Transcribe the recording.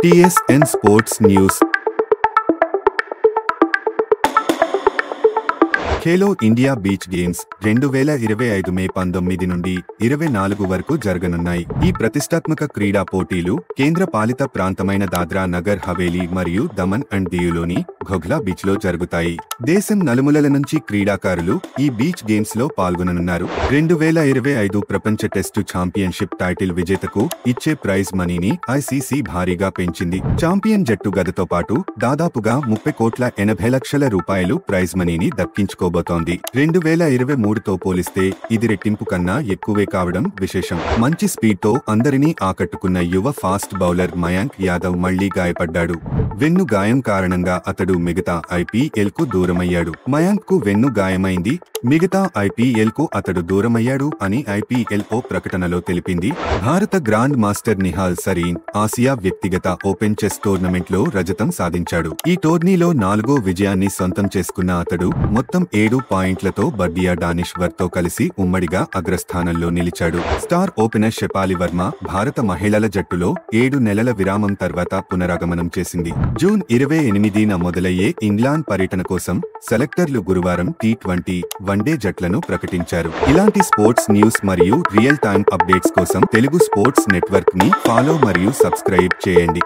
TSN Sports News. Khelo India beach games 2025 మే 19 నుండి 24 వరకు జరగనున్నాయి. ఈ ప్రతిష్టాత్మక క్రీడా పోటీలు కేంద్ర పాలిత ప్రాంతమైన దాద్రా నగర్ హవేలీ మరియు దమన్ అండ్ దీవులోని ఘోఘ్లా బీచ్ లో జరుగుతాయి. దేశం నలుమూలల నుంచి క్రీడాకారులు ఈ బీచ్ గేమ్స్ లో పాల్గొననున్నారు. 2025 ప్రపంచ టెస్టు ఛాంపియన్షిప్ టైటిల్ విజేతకు ఇచ్చే ప్రైజ్ మనీని ICC భారీగా పెంచింది. ఛాంపియన్ జట్టు గదతో పాటు దాదాపుగా 30 కోట్ల 80 లక్షల రూపాయలు ప్రైజ్ మనీని దక్కించుకోబోతోంది. 2023తో పోలిస్తే ఇది రెట్టింపు కన్నా ఎక్కువే కావడం విశేషం. మంచి స్పీడ్ తో అందరినీ ఆకట్టుకున్న యువ ఫాస్ట్ బౌలర్ మయాంక్ యాదవ్ మళ్లీ గాయపడ్డాడు. వెన్ను గాయం కారణంగా అతడు మిగతా IPL కు దూరమయ్యాడు. మయాంక్ కు వెన్ను గాయమైంది, మిగతా IPL కు అతడు దూరమయ్యాడు అని IPLO ప్రకటనలో తెలిపింది. భారత గ్రాండ్ మాస్టర్ నిహాల్ సరీన్ ఆసియా వ్యక్తిగత ఓపెన్ చెస్ టోర్నమెంట్ లో రజతం సాధించాడు. ఈ టోర్నీలో 4వ విజయాన్ని సొంతం చేసుకున్న అతడు మొత్తం 7 పాయింట్లతో బర్డియా డానిష్వర్ తో కలిసి ఉమ్మడిగా అగ్రస్థానంలో నిలిచాడు. స్టార్ ఓపెనర్ షెఫాలి వర్మ భారత మహిళల జట్టులో 7 నెలల విరామం తర్వాత పునరాగమనం చేసింది. జూన్ 28న మొదలయ్యే ఇంగ్లాండ్ పర్యటన కోసం సెలెక్టర్లు గురువారం T20 వన్డే జట్లను ప్రకటించారు. ఇలాంటి స్పోర్ట్స్ న్యూస్ మరియు రియల్ టైమ్ అప్డేట్స్ కోసం తెలుగు స్పోర్ట్స్ నెట్వర్క్ ని ఫాలో మరియు సబ్స్క్రైబ్ చేయండి.